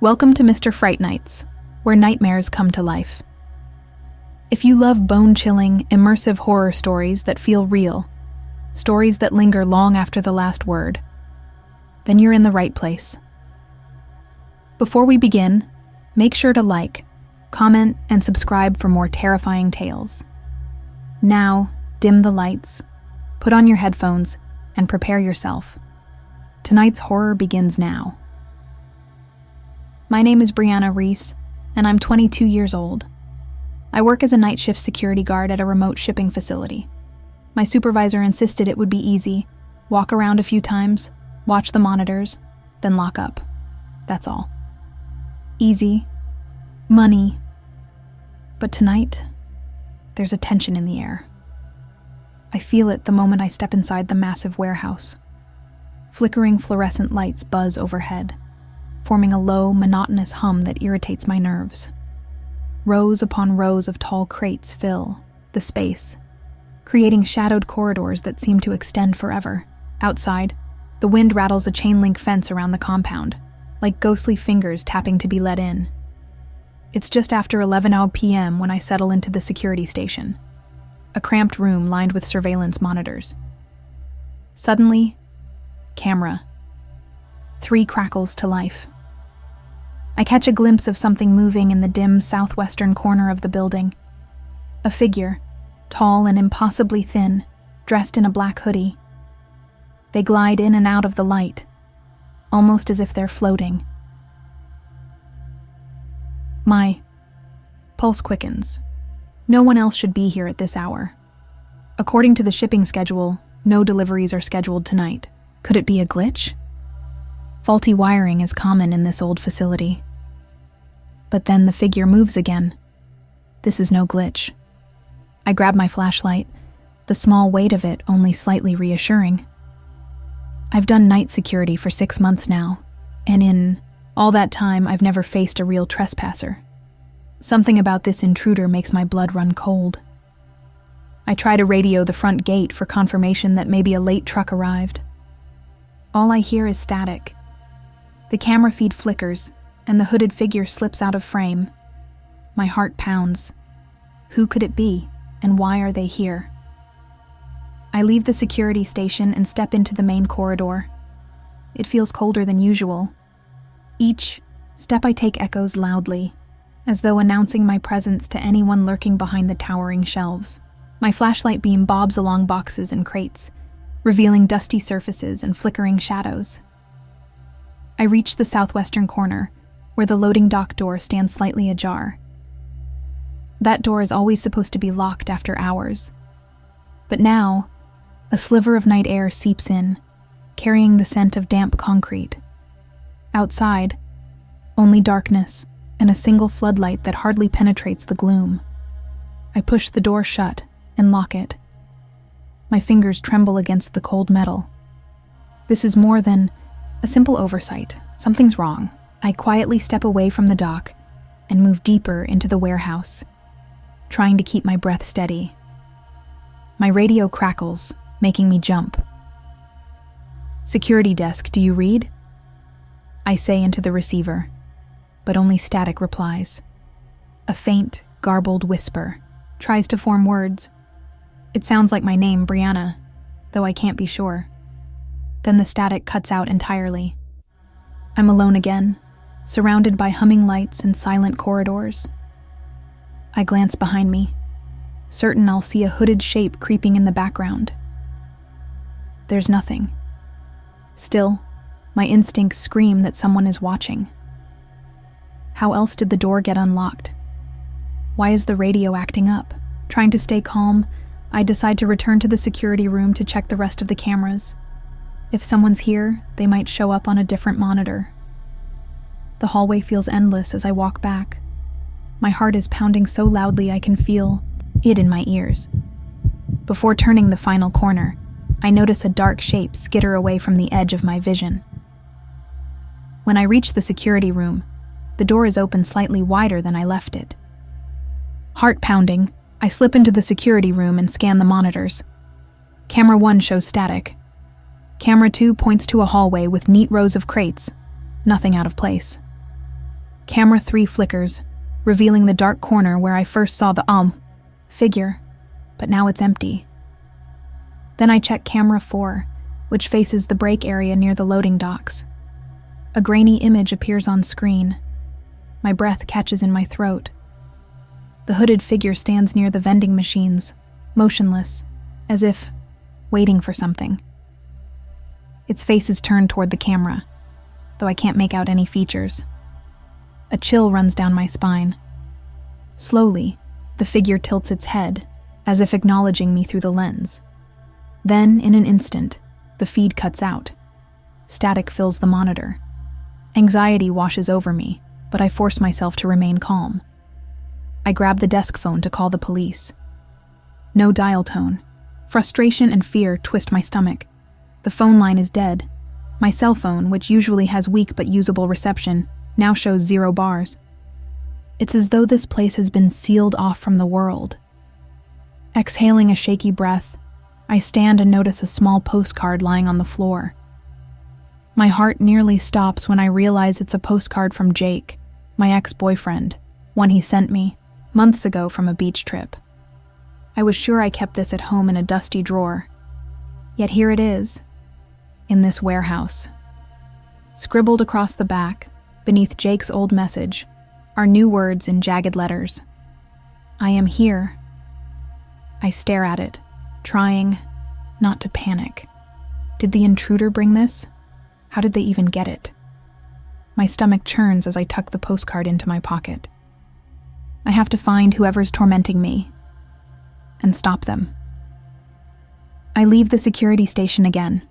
Welcome to Mr. Fright Nights, where nightmares come to life. If you love bone-chilling, immersive horror stories that feel real, stories that linger long after the last word, then you're in the right place. Before we begin, make sure to like, comment, and subscribe for more terrifying tales. Now, dim the lights, put on your headphones, and prepare yourself. Tonight's horror begins now. My name is Brianna Reese, and I'm 22 years old. I work as a night shift security guard at a remote shipping facility. My supervisor insisted it would be easy, walk around a few times, watch the monitors, then lock up. That's all. Easy. Money. But tonight, there's a tension in the air. I feel it the moment I step inside the massive warehouse. Flickering fluorescent lights buzz overhead, forming a low, monotonous hum that irritates my nerves. Rows upon rows of tall crates fill the space, creating shadowed corridors that seem to extend forever. Outside, the wind rattles a chain-link fence around the compound, like ghostly fingers tapping to be let in. It's just after 11 p.m. when I settle into the security station, a cramped room lined with surveillance monitors. Suddenly, camera. 3 crackles to life. I catch a glimpse of something moving in the dim southwestern corner of the building. A figure, tall and impossibly thin, dressed in a black hoodie. They glide in and out of the light, almost as if they're floating. My pulse quickens. No one else should be here at this hour. According to the shipping schedule, no deliveries are scheduled tonight. Could it be a glitch? Faulty wiring is common in this old facility. But then the figure moves again. This is no glitch. I grab my flashlight, the small weight of it only slightly reassuring. I've done night security for 6 months now, and in all that time I've never faced a real trespasser. Something about this intruder makes my blood run cold. I try to radio the front gate for confirmation that maybe a late truck arrived. All I hear is static. The camera feed flickers, and the hooded figure slips out of frame. My heart pounds. Who could it be, and why are they here? I leave the security station and step into the main corridor. It feels colder than usual. Each step I take echoes loudly, as though announcing my presence to anyone lurking behind the towering shelves. My flashlight beam bobs along boxes and crates, revealing dusty surfaces and flickering shadows. I reach the southwestern corner, where the loading dock door stands slightly ajar. That door is always supposed to be locked after hours. But now, a sliver of night air seeps in, carrying the scent of damp concrete. Outside, only darkness and a single floodlight that hardly penetrates the gloom. I push the door shut and lock it. My fingers tremble against the cold metal. This is more than a simple oversight. Something's wrong. I quietly step away from the dock and move deeper into the warehouse, trying to keep my breath steady. My radio crackles, making me jump. "Security desk, do you read?" I say into the receiver, but only static replies. A faint, garbled whisper tries to form words. It sounds like my name, Brianna, though I can't be sure. Then the static cuts out entirely. I'm alone again, surrounded by humming lights and silent corridors. I glance behind me, certain I'll see a hooded shape creeping in the background. There's nothing. Still, my instincts scream that someone is watching. How else did the door get unlocked? Why is the radio acting up? Trying to stay calm, I decide to return to the security room to check the rest of the cameras. If someone's here, they might show up on a different monitor. The hallway feels endless as I walk back. My heart is pounding so loudly I can feel it in my ears. Before turning the final corner, I notice a dark shape skitter away from the edge of my vision. When I reach the security room, the door is open slightly wider than I left it. Heart pounding, I slip into the security room and scan the monitors. Camera 1 shows static. Camera 2 points to a hallway with neat rows of crates, nothing out of place. Camera 3 flickers, revealing the dark corner where I first saw the figure, but now it's empty. Then I check camera 4, which faces the brake area near the loading docks. A grainy image appears on screen. My breath catches in my throat. The hooded figure stands near the vending machines, motionless, as if waiting for something. Its face is turned toward the camera, though I can't make out any features. A chill runs down my spine. Slowly, the figure tilts its head, as if acknowledging me through the lens. Then, in an instant, the feed cuts out. Static fills the monitor. Anxiety washes over me, but I force myself to remain calm. I grab the desk phone to call the police. No dial tone. Frustration and fear twist my stomach. The phone line is dead. My cell phone, which usually has weak but usable reception, now shows 0 bars. It's as though this place has been sealed off from the world. Exhaling a shaky breath, I stand and notice a small postcard lying on the floor. My heart nearly stops when I realize it's a postcard from Jake, my ex-boyfriend, one he sent me months ago from a beach trip. I was sure I kept this at home in a dusty drawer. Yet here it is, in this warehouse. Scribbled across the back, beneath Jake's old message, are new words in jagged letters. I am here. I stare at it, trying not to panic. Did the intruder bring this? How did they even get it? My stomach churns as I tuck the postcard into my pocket. I have to find whoever's tormenting me and stop them. I leave the security station again,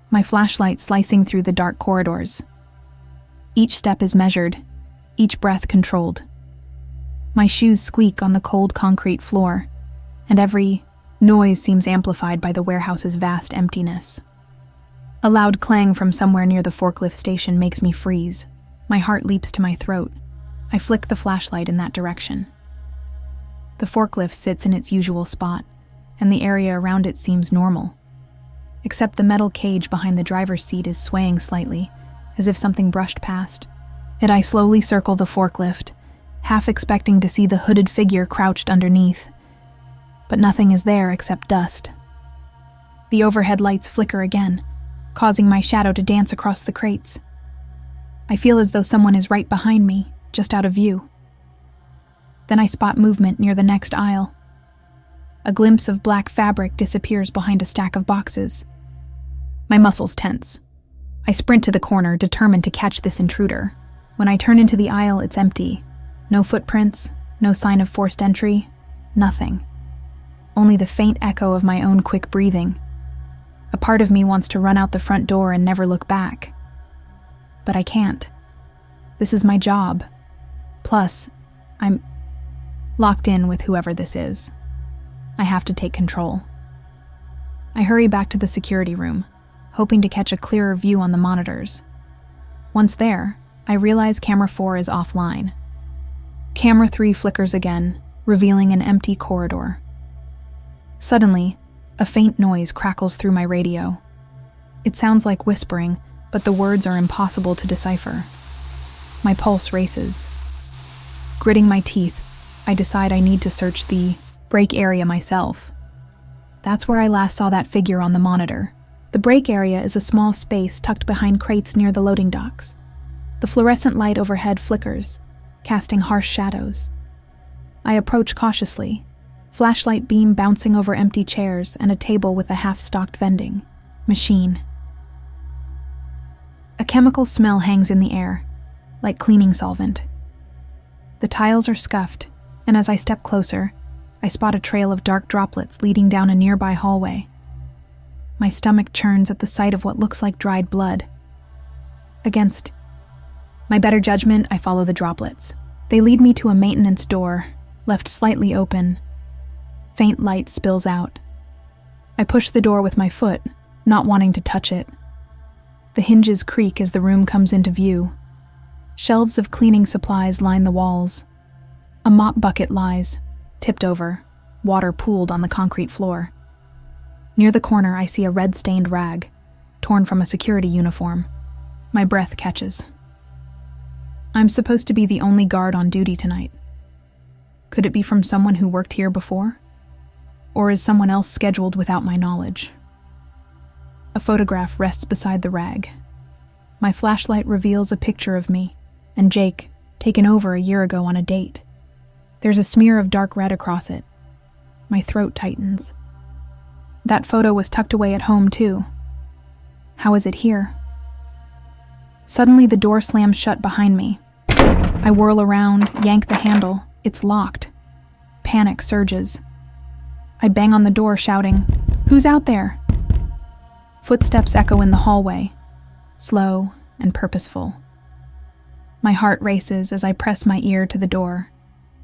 my flashlight slicing through the dark corridors. Each step is measured, each breath controlled. My shoes squeak on the cold concrete floor, and every noise seems amplified by the warehouse's vast emptiness. A loud clang from somewhere near the forklift station makes me freeze. My heart leaps to my throat. I flick the flashlight in that direction. The forklift sits in its usual spot, and the area around it seems normal. Except the metal cage behind the driver's seat is swaying slightly, as if something brushed past. I slowly circle the forklift, half expecting to see the hooded figure crouched underneath. But nothing is there except dust. The overhead lights flicker again, causing my shadow to dance across the crates. I feel as though someone is right behind me, just out of view. Then I spot movement near the next aisle. A glimpse of black fabric disappears behind a stack of boxes. My muscles tense. I sprint to the corner, determined to catch this intruder. When I turn into the aisle, it's empty. No footprints, no sign of forced entry, nothing. Only the faint echo of my own quick breathing. A part of me wants to run out the front door and never look back. But I can't. This is my job. Plus, I'm locked in with whoever this is. I have to take control. I hurry back to the security room, hoping to catch a clearer view on the monitors. Once there, I realize camera 4 is offline. Camera 3 flickers again, revealing an empty corridor. Suddenly, a faint noise crackles through my radio. It sounds like whispering, but the words are impossible to decipher. My pulse races. Gritting my teeth, I decide I need to search the brake area myself. That's where I last saw that figure on the monitor. The brake area is a small space tucked behind crates near the loading docks. The fluorescent light overhead flickers, casting harsh shadows. I approach cautiously, flashlight beam bouncing over empty chairs and a table with a half-stocked vending machine. A chemical smell hangs in the air, like cleaning solvent. The tiles are scuffed, and as I step closer, I spot a trail of dark droplets leading down a nearby hallway. My stomach churns at the sight of what looks like dried blood. Against my better judgment, I follow the droplets. They lead me to a maintenance door, left slightly open. Faint light spills out. I push the door with my foot, not wanting to touch it. The hinges creak as the room comes into view. Shelves of cleaning supplies line the walls. A mop bucket lies, tipped over, water pooled on the concrete floor. Near the corner, I see a red-stained rag, torn from a security uniform. My breath catches. I'm supposed to be the only guard on duty tonight. Could it be from someone who worked here before? Or is someone else scheduled without my knowledge? A photograph rests beside the rag. My flashlight reveals a picture of me and Jake, taken over a year ago on a date. There's a smear of dark red across it. My throat tightens. That photo was tucked away at home too. How is it here? Suddenly the door slams shut behind me. I whirl around, yank the handle. It's locked. Panic surges. I bang on the door, shouting, "Who's out there?" Footsteps echo in the hallway, slow and purposeful. My heart races as I press my ear to the door.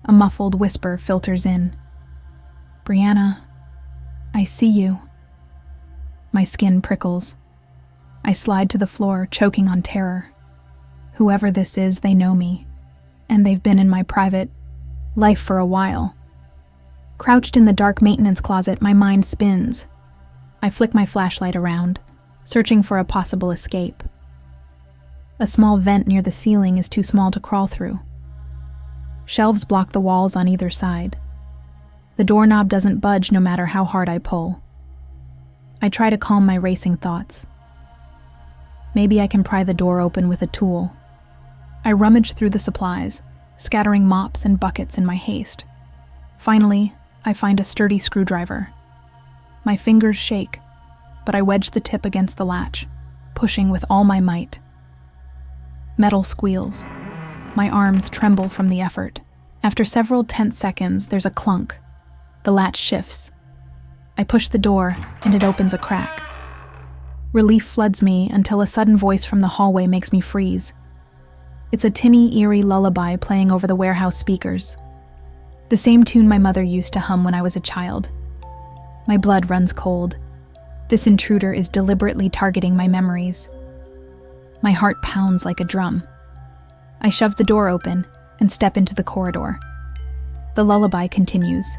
A muffled whisper filters in. "Brianna, I see you." My skin prickles. I slide to the floor, choking on terror. Whoever this is, they know me, and they've been in my private life for a while. Crouched in the dark maintenance closet, my mind spins. I flick my flashlight around, searching for a possible escape. A small vent near the ceiling is too small to crawl through. Shelves block the walls on either side. The doorknob doesn't budge no matter how hard I pull. I try to calm my racing thoughts. Maybe I can pry the door open with a tool. I rummage through the supplies, scattering mops and buckets in my haste. Finally, I find a sturdy screwdriver. My fingers shake, but I wedge the tip against the latch, pushing with all my might. Metal squeals. My arms tremble from the effort. After several tense seconds, there's a clunk. The latch shifts. I push the door, and it opens a crack. Relief floods me until a sudden voice from the hallway makes me freeze. It's a tinny, eerie lullaby playing over the warehouse speakers. The same tune my mother used to hum when I was a child. My blood runs cold. This intruder is deliberately targeting my memories. My heart pounds like a drum. I shove the door open and step into the corridor. The lullaby continues,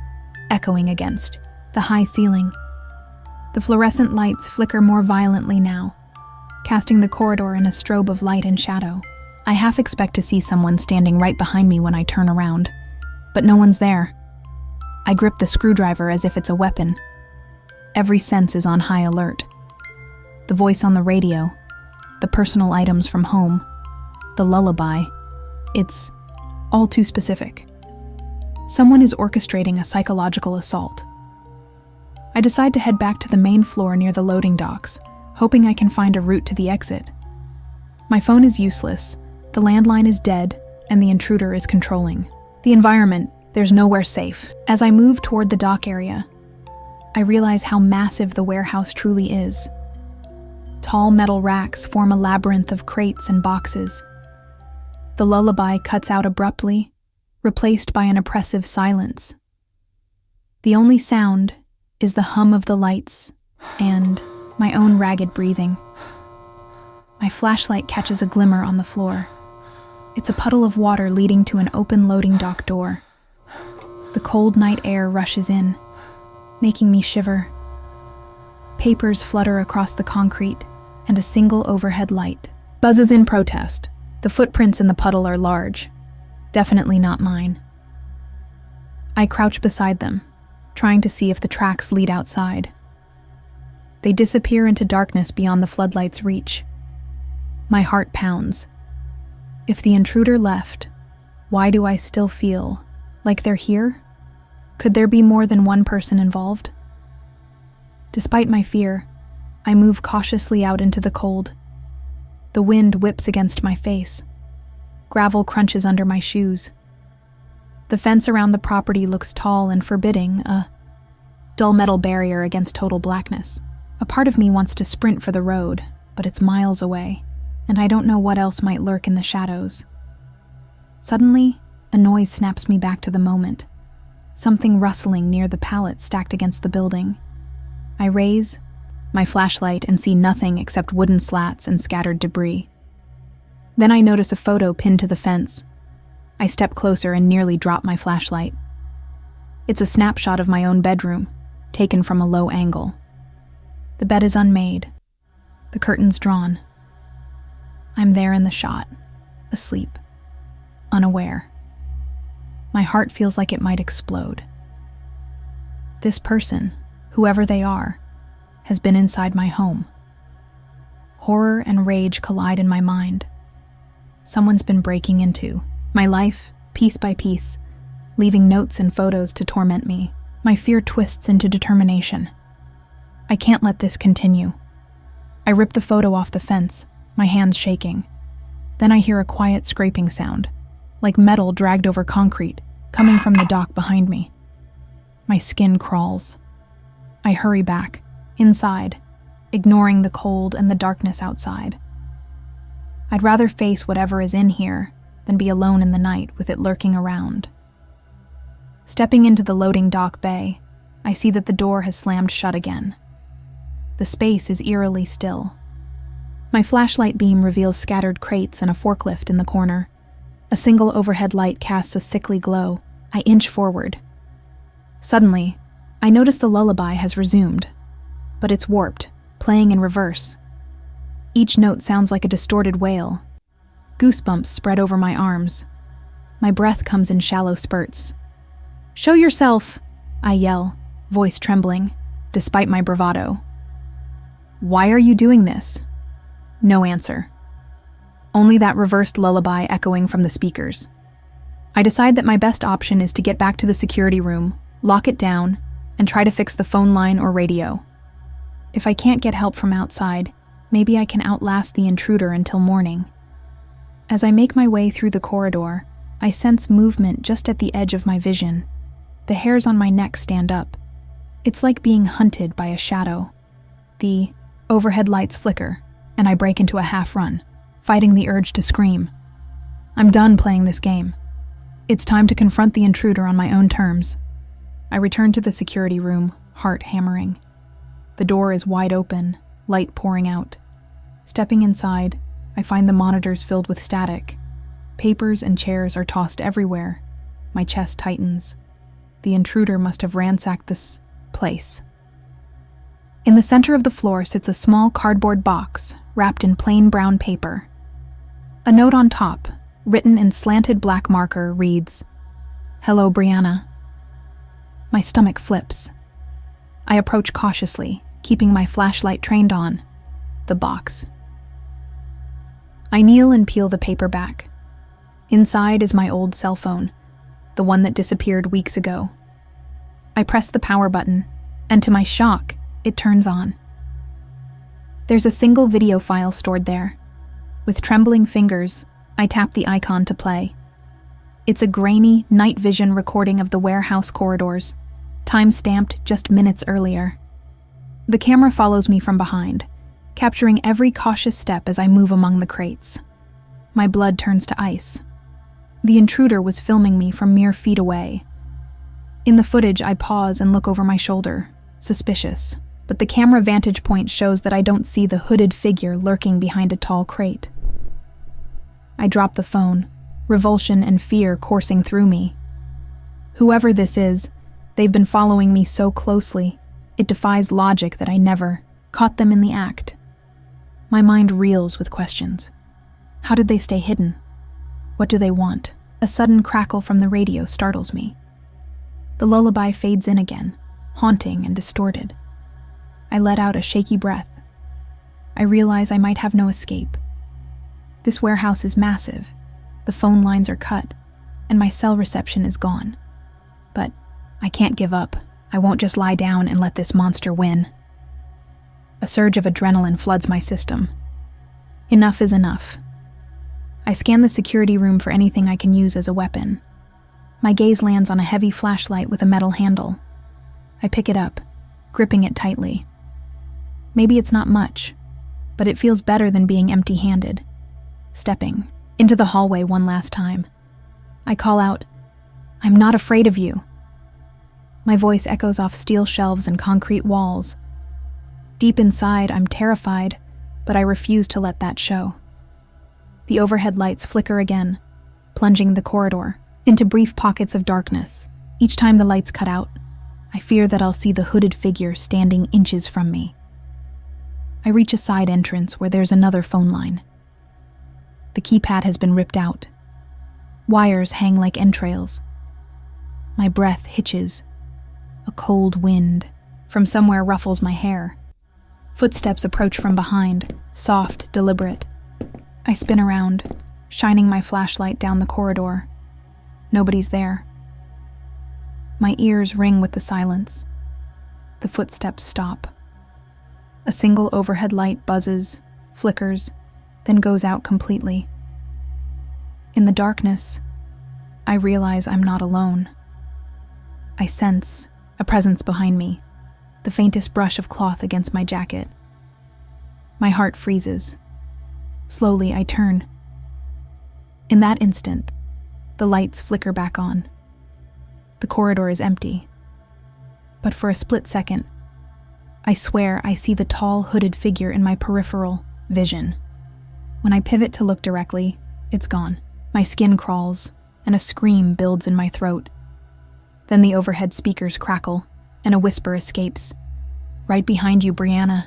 echoing against the high ceiling. The fluorescent lights flicker more violently now, casting the corridor in a strobe of light and shadow. I half expect to see someone standing right behind me when I turn around, but no one's there. I grip the screwdriver as if it's a weapon. Every sense is on high alert. The voice on the radio, the personal items from home, the lullaby. It's all too specific. Someone is orchestrating a psychological assault. I decide to head back to the main floor near the loading docks, hoping I can find a route to the exit. My phone is useless, the landline is dead, and the intruder is controlling. The environment, there's nowhere safe. As I move toward the dock area, I realize how massive the warehouse truly is. Tall metal racks form a labyrinth of crates and boxes. The lullaby cuts out abruptly, replaced by an oppressive silence. The only sound is the hum of the lights and my own ragged breathing. My flashlight catches a glimmer on the floor. It's a puddle of water leading to an open loading dock door. The cold night air rushes in, making me shiver. Papers flutter across the concrete, and a single overhead light buzzes in protest. The footprints in the puddle are large, definitely not mine. I crouch beside them, trying to see if the tracks lead outside. They disappear into darkness beyond the floodlight's reach. My heart pounds. If the intruder left, why do I still feel like they're here? Could there be more than one person involved? Despite my fear, I move cautiously out into the cold. The wind whips against my face. Gravel crunches under my shoes. The fence around the property looks tall and forbidding, a dull metal barrier against total blackness. A part of me wants to sprint for the road, but it's miles away, and I don't know what else might lurk in the shadows. Suddenly, a noise snaps me back to the moment. Something rustling near the pallets stacked against the building. I raise my flashlight and see nothing except wooden slats and scattered debris. Then I notice a photo pinned to the fence. I step closer and nearly drop my flashlight. It's a snapshot of my own bedroom, taken from a low angle. The bed is unmade, the curtains drawn. I'm there in the shot, asleep. unaware. My heart feels like it might explode. This person, whoever they are, has been inside my home. Horror and rage collide in my mind. Someone's been breaking into my life, piece by piece, leaving notes and photos to torment me. My fear twists into determination. I can't let this continue. I rip the photo off the fence, my hands shaking. Then I hear a quiet scraping sound, like metal dragged over concrete, coming from the dock behind me. My skin crawls. I hurry back, inside, ignoring the cold and the darkness outside. I'd rather face whatever is in here than be alone in the night with it lurking around. Stepping into the loading dock bay, I see that the door has slammed shut again. The space is eerily still. My flashlight beam reveals scattered crates and a forklift in the corner. A single overhead light casts a sickly glow. I inch forward. Suddenly, I notice the lullaby has resumed, but it's warped, playing in reverse. Each note sounds like a distorted wail. Goosebumps spread over my arms. My breath comes in shallow spurts. "Show yourself!" I yell, voice trembling, despite my bravado. "Why are you doing this?" No answer. Only that reversed lullaby echoing from the speakers. I decide that my best option is to get back to the security room, lock it down, and try to fix the phone line or radio. If I can't get help from outside, maybe I can outlast the intruder until morning. As I make my way through the corridor, I sense movement just at the edge of my vision. The hairs on my neck stand up. It's like being hunted by a shadow. The overhead lights flicker, and I break into a half-run, fighting the urge to scream. I'm done playing this game. It's time to confront the intruder on my own terms. I return to the security room, heart hammering. The door is wide open, light pouring out. Stepping inside, I find the monitors filled with static. Papers and chairs are tossed everywhere. My chest tightens. The intruder must have ransacked this place. In the center of the floor sits a small cardboard box wrapped in plain brown paper. A note on top, written in slanted black marker, reads, "Hello, Brianna." My stomach flips. I approach cautiously, keeping my flashlight trained on the box. I kneel and peel the paper back. Inside is my old cell phone, the one that disappeared weeks ago. I press the power button, and to my shock, it turns on. There's a single video file stored there. With trembling fingers, I tap the icon to play. It's a grainy, night vision recording of the warehouse corridors, time-stamped just minutes earlier. The camera follows me from behind, capturing every cautious step as I move among the crates. My blood turns to ice. The intruder was filming me from mere feet away. In the footage, I pause and look over my shoulder, suspicious, but the camera vantage point shows that I don't see the hooded figure lurking behind a tall crate. I drop the phone, revulsion and fear coursing through me. Whoever this is, they've been following me so closely, it defies logic that I never caught them in the act. My mind reels with questions. How did they stay hidden? What do they want? A sudden crackle from the radio startles me. The lullaby fades in again, haunting and distorted. I let out a shaky breath. I realize I might have no escape. This warehouse is massive, the phone lines are cut, and my cell reception is gone. But I can't give up. I won't just lie down and let this monster win. A surge of adrenaline floods my system. Enough is enough. I scan the security room for anything I can use as a weapon. My gaze lands on a heavy flashlight with a metal handle. I pick it up, gripping it tightly. Maybe it's not much, but it feels better than being empty-handed. Stepping into the hallway one last time, I call out, "I'm not afraid of you." My voice echoes off steel shelves and concrete walls. Deep inside, I'm terrified, but I refuse to let that show. The overhead lights flicker again, plunging the corridor into brief pockets of darkness. Each time the lights cut out, I fear that I'll see the hooded figure standing inches from me. I reach a side entrance where there's another phone line. The keypad has been ripped out. Wires hang like entrails. My breath hitches. A cold wind from somewhere ruffles my hair. Footsteps approach from behind, soft, deliberate. I spin around, shining my flashlight down the corridor. Nobody's there. My ears ring with the silence. The footsteps stop. A single overhead light buzzes, flickers, then goes out completely. In the darkness, I realize I'm not alone. I sense a presence behind me, the faintest brush of cloth against my jacket. My heart freezes. Slowly, I turn. In that instant, the lights flicker back on. The corridor is empty. But for a split second, I swear I see the tall, hooded figure in my peripheral vision. When I pivot to look directly, it's gone. My skin crawls, and a scream builds in my throat. Then the overhead speakers crackle, and a whisper escapes. "Right behind you, Brianna."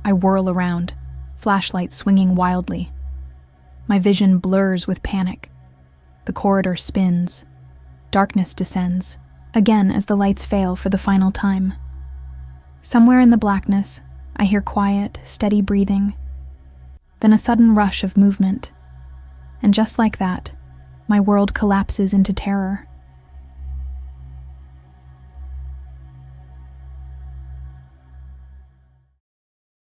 I whirl around, flashlight swinging wildly. My vision blurs with panic. The corridor spins. Darkness descends, again as the lights fail for the final time. Somewhere in the blackness, I hear quiet, steady breathing, then a sudden rush of movement. And just like that, my world collapses into terror.